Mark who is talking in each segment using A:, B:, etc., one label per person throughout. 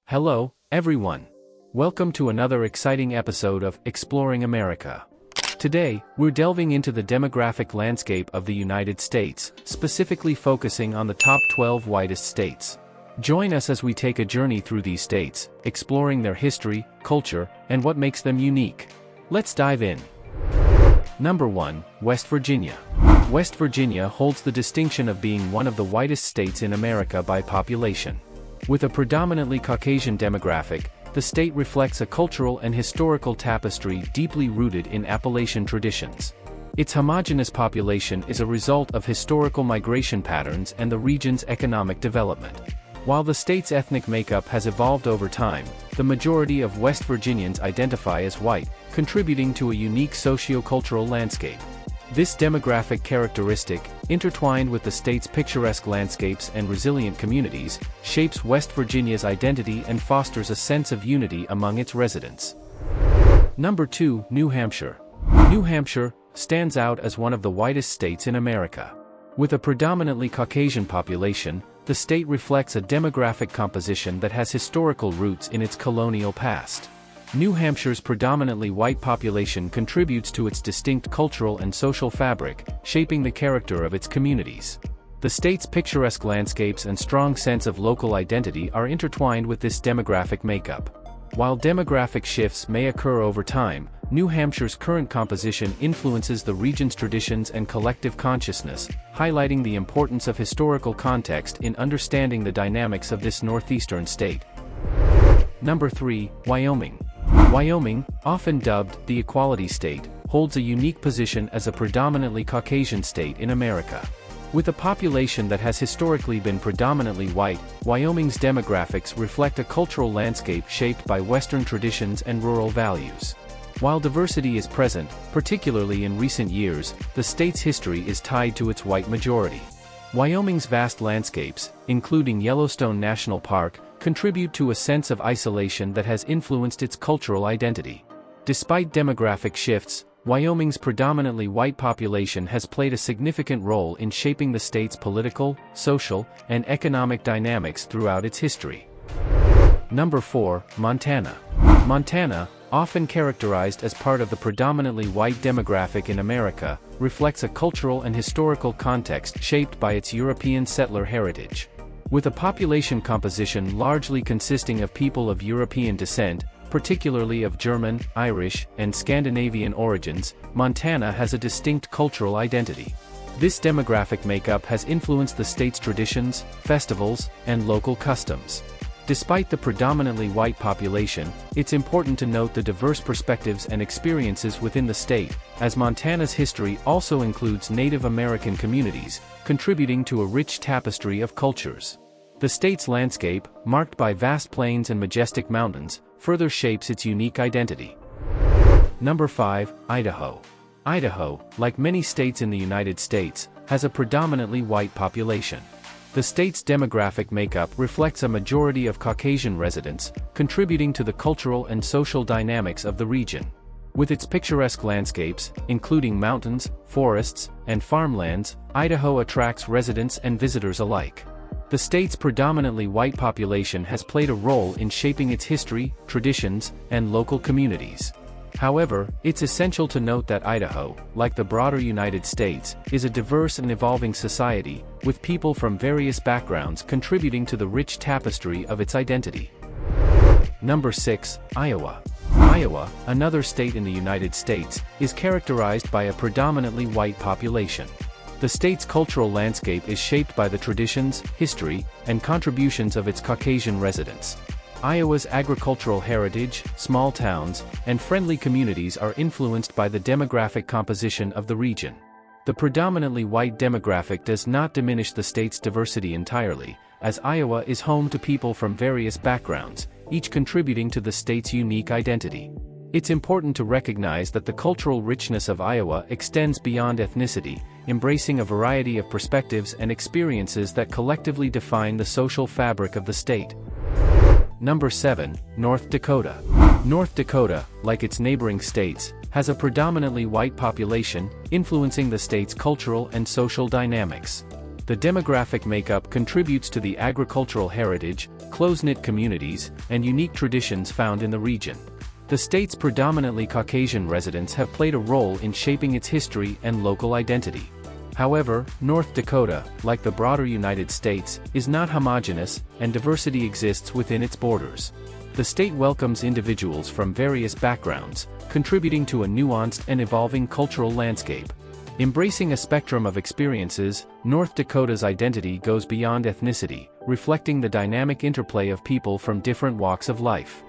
A: Hello, everyone. Welcome to another exciting episode of Exploring America. Today, we're delving into the demographic landscape of the United States, specifically focusing on the top 12 whitest states. Join us as we take a journey through these states, exploring their history, culture, and what makes them unique. Let's dive in. Number 1, West Virginia. West Virginia holds the distinction of being one of the whitest states in America by population. With a predominantly Caucasian demographic, the state reflects a cultural and historical tapestry deeply rooted in Appalachian traditions. Its homogeneous population is a result of historical migration patterns and the region's economic development. While the state's ethnic makeup has evolved over time, the majority of West Virginians identify as white, contributing to a unique socio-cultural landscape. This demographic characteristic, intertwined with the state's picturesque landscapes and resilient communities, shapes West Virginia's identity and fosters a sense of unity among its residents. Number 2, New Hampshire. New Hampshire stands out as one of the whitest states in America. With a predominantly Caucasian population, the state reflects a demographic composition that has historical roots in its colonial past. New Hampshire's predominantly white population contributes to its distinct cultural and social fabric, shaping the character of its communities. The state's picturesque landscapes and strong sense of local identity are intertwined with this demographic makeup. While demographic shifts may occur over time, New Hampshire's current composition influences the region's traditions and collective consciousness, highlighting the importance of historical context in understanding the dynamics of this northeastern state. Number 3, Wyoming. Wyoming, often dubbed the Equality State, holds a unique position as a predominantly Caucasian state in America. With a population that has historically been predominantly white, Wyoming's demographics reflect a cultural landscape shaped by Western traditions and rural values. While diversity is present, particularly in recent years, the state's history is tied to its white majority. Wyoming's vast landscapes, including Yellowstone National Park, contribute to a sense of isolation that has influenced its cultural identity. Despite demographic shifts, Wyoming's predominantly white population has played a significant role in shaping the state's political, social, and economic dynamics throughout its history. Number 4, Montana. Montana, often characterized as part of the predominantly white demographic in America, reflects a cultural and historical context shaped by its European settler heritage. With a population composition largely consisting of people of European descent, particularly of German, Irish, and Scandinavian origins, Montana has a distinct cultural identity. This demographic makeup has influenced the state's traditions, festivals, and local customs. Despite the predominantly white population, it's important to note the diverse perspectives and experiences within the state, as Montana's history also includes Native American communities, contributing to a rich tapestry of cultures. The state's landscape, marked by vast plains and majestic mountains, further shapes its unique identity. Number 5, Idaho. Idaho, like many states in the United States, has a predominantly white population. The state's demographic makeup reflects a majority of Caucasian residents, contributing to the cultural and social dynamics of the region. With its picturesque landscapes, including mountains, forests, and farmlands, Idaho attracts residents and visitors alike. The state's predominantly white population has played a role in shaping its history, traditions, and local communities. However, it's essential to note that Idaho, like the broader United States, is a diverse and evolving society, with people from various backgrounds contributing to the rich tapestry of its identity. Number 6, Iowa. Iowa, another state in the United States, is characterized by a predominantly white population. The state's cultural landscape is shaped by the traditions, history, and contributions of its Caucasian residents. Iowa's agricultural heritage, small towns, and friendly communities are influenced by the demographic composition of the region. The predominantly white demographic does not diminish the state's diversity entirely, as Iowa is home to people from various backgrounds, each contributing to the state's unique identity. It's important to recognize that the cultural richness of Iowa extends beyond ethnicity, embracing a variety of perspectives and experiences that collectively define the social fabric of the state. Number 7, North Dakota. North Dakota, like its neighboring states, has a predominantly white population, influencing the state's cultural and social dynamics. The demographic makeup contributes to the agricultural heritage, close-knit communities, and unique traditions found in the region. The state's predominantly Caucasian residents have played a role in shaping its history and local identity. However, North Dakota, like the broader United States, is not homogeneous, and diversity exists within its borders. The state welcomes individuals from various backgrounds, contributing to a nuanced and evolving cultural landscape. Embracing a spectrum of experiences, North Dakota's identity goes beyond ethnicity, reflecting the dynamic interplay of people from different walks of life.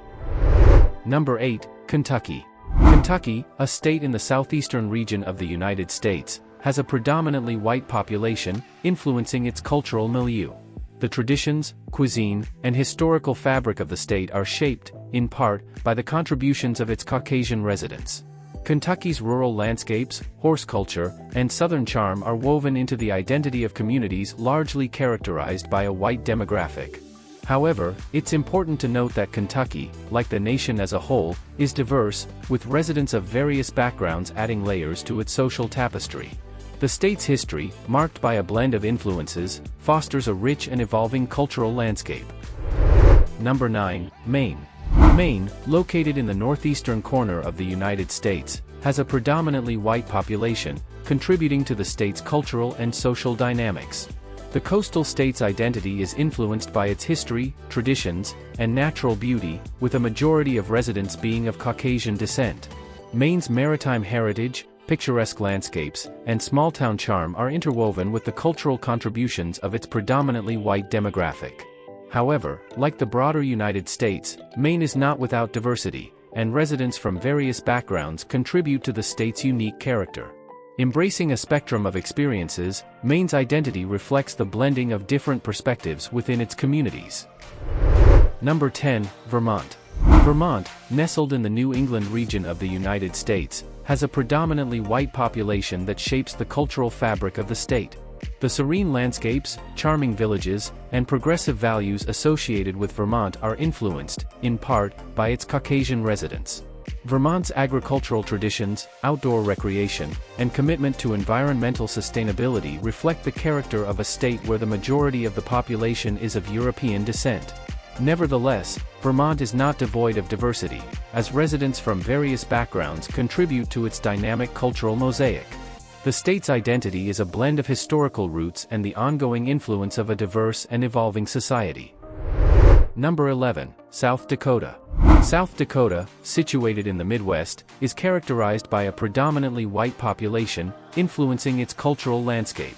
A: Number 8, Kentucky. Kentucky, a state in the southeastern region of the United States, has a predominantly white population, influencing its cultural milieu. The traditions, cuisine, and historical fabric of the state are shaped, in part, by the contributions of its Caucasian residents. Kentucky's rural landscapes, horse culture, and southern charm are woven into the identity of communities largely characterized by a white demographic. However, it's important to note that Kentucky, like the nation as a whole, is diverse, with residents of various backgrounds adding layers to its social tapestry. The state's history, marked by a blend of influences, fosters a rich and evolving cultural landscape. Number 9, Maine. Maine, located in the northeastern corner of the United States, has a predominantly white population, contributing to the state's cultural and social dynamics. The coastal state's identity is influenced by its history, traditions, and natural beauty, with a majority of residents being of Caucasian descent. Maine's maritime heritage, picturesque landscapes, and small-town charm are interwoven with the cultural contributions of its predominantly white demographic. However, like the broader United States, Maine is not without diversity, and residents from various backgrounds contribute to the state's unique character. Embracing a spectrum of experiences, Maine's identity reflects the blending of different perspectives within its communities. Number 10, Vermont. Vermont, nestled in the New England region of the United States, has a predominantly white population that shapes the cultural fabric of the state. The serene landscapes, charming villages, and progressive values associated with Vermont are influenced, in part, by its Caucasian residents. Vermont's agricultural traditions, outdoor recreation, and commitment to environmental sustainability reflect the character of a state where the majority of the population is of European descent. Nevertheless, Vermont is not devoid of diversity, as residents from various backgrounds contribute to its dynamic cultural mosaic. The state's identity is a blend of historical roots and the ongoing influence of a diverse and evolving society. Number 11, South Dakota. South Dakota, situated in the Midwest, is characterized by a predominantly white population, influencing its cultural landscape.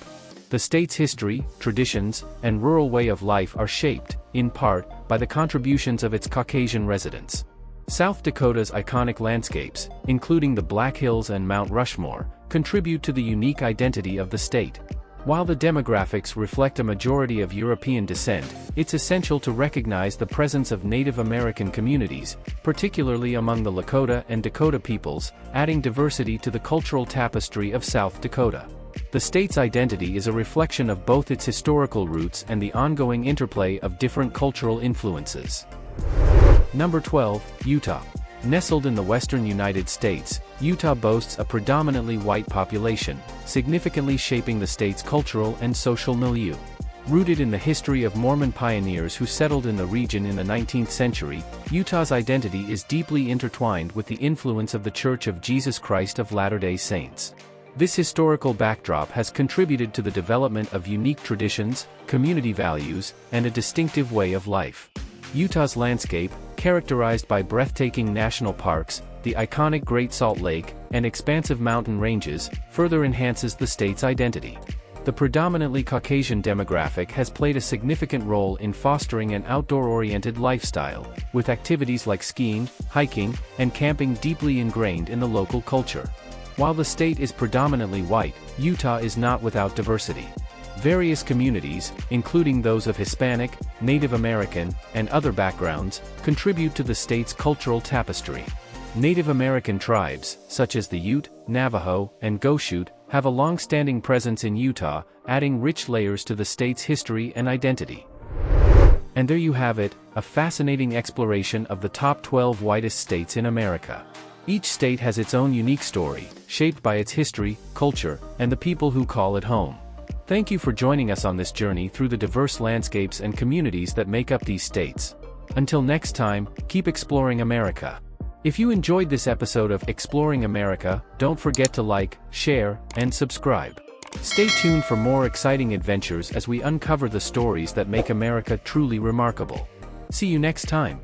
A: The state's history, traditions, and rural way of life are shaped, in part, by the contributions of its Caucasian residents. South Dakota's iconic landscapes, including the Black Hills and Mount Rushmore, contribute to the unique identity of the state. While the demographics reflect a majority of European descent, it's essential to recognize the presence of Native American communities, particularly among the Lakota and Dakota peoples, adding diversity to the cultural tapestry of South Dakota. The state's identity is a reflection of both its historical roots and the ongoing interplay of different cultural influences. Number 12, Utah. Nestled in the western United States, Utah boasts a predominantly white population, significantly shaping the state's cultural and social milieu. Rooted in the history of Mormon pioneers who settled in the region in the 19th century, Utah's identity is deeply intertwined with the influence of the Church of Jesus Christ of Latter-day Saints. This historical backdrop has contributed to the development of unique traditions, community values, and a distinctive way of life. Utah's landscape, characterized by breathtaking national parks, the iconic Great Salt Lake, and expansive mountain ranges, further enhances the state's identity. The predominantly Caucasian demographic has played a significant role in fostering an outdoor-oriented lifestyle, with activities like skiing, hiking, and camping deeply ingrained in the local culture. While the state is predominantly white, Utah is not without diversity. Various communities, including those of Hispanic, Native American, and other backgrounds, contribute to the state's cultural tapestry. Native American tribes, such as the Ute, Navajo, and Goshute, have a long-standing presence in Utah, adding rich layers to the state's history and identity. And there you have it, a fascinating exploration of the top 12 whitest states in America. Each state has its own unique story, shaped by its history, culture, and the people who call it home. Thank you for joining us on this journey through the diverse landscapes and communities that make up these states. Until next time, keep exploring America. If you enjoyed this episode of Exploring America, don't forget to like, share, and subscribe. Stay tuned for more exciting adventures as we uncover the stories that make America truly remarkable. See you next time.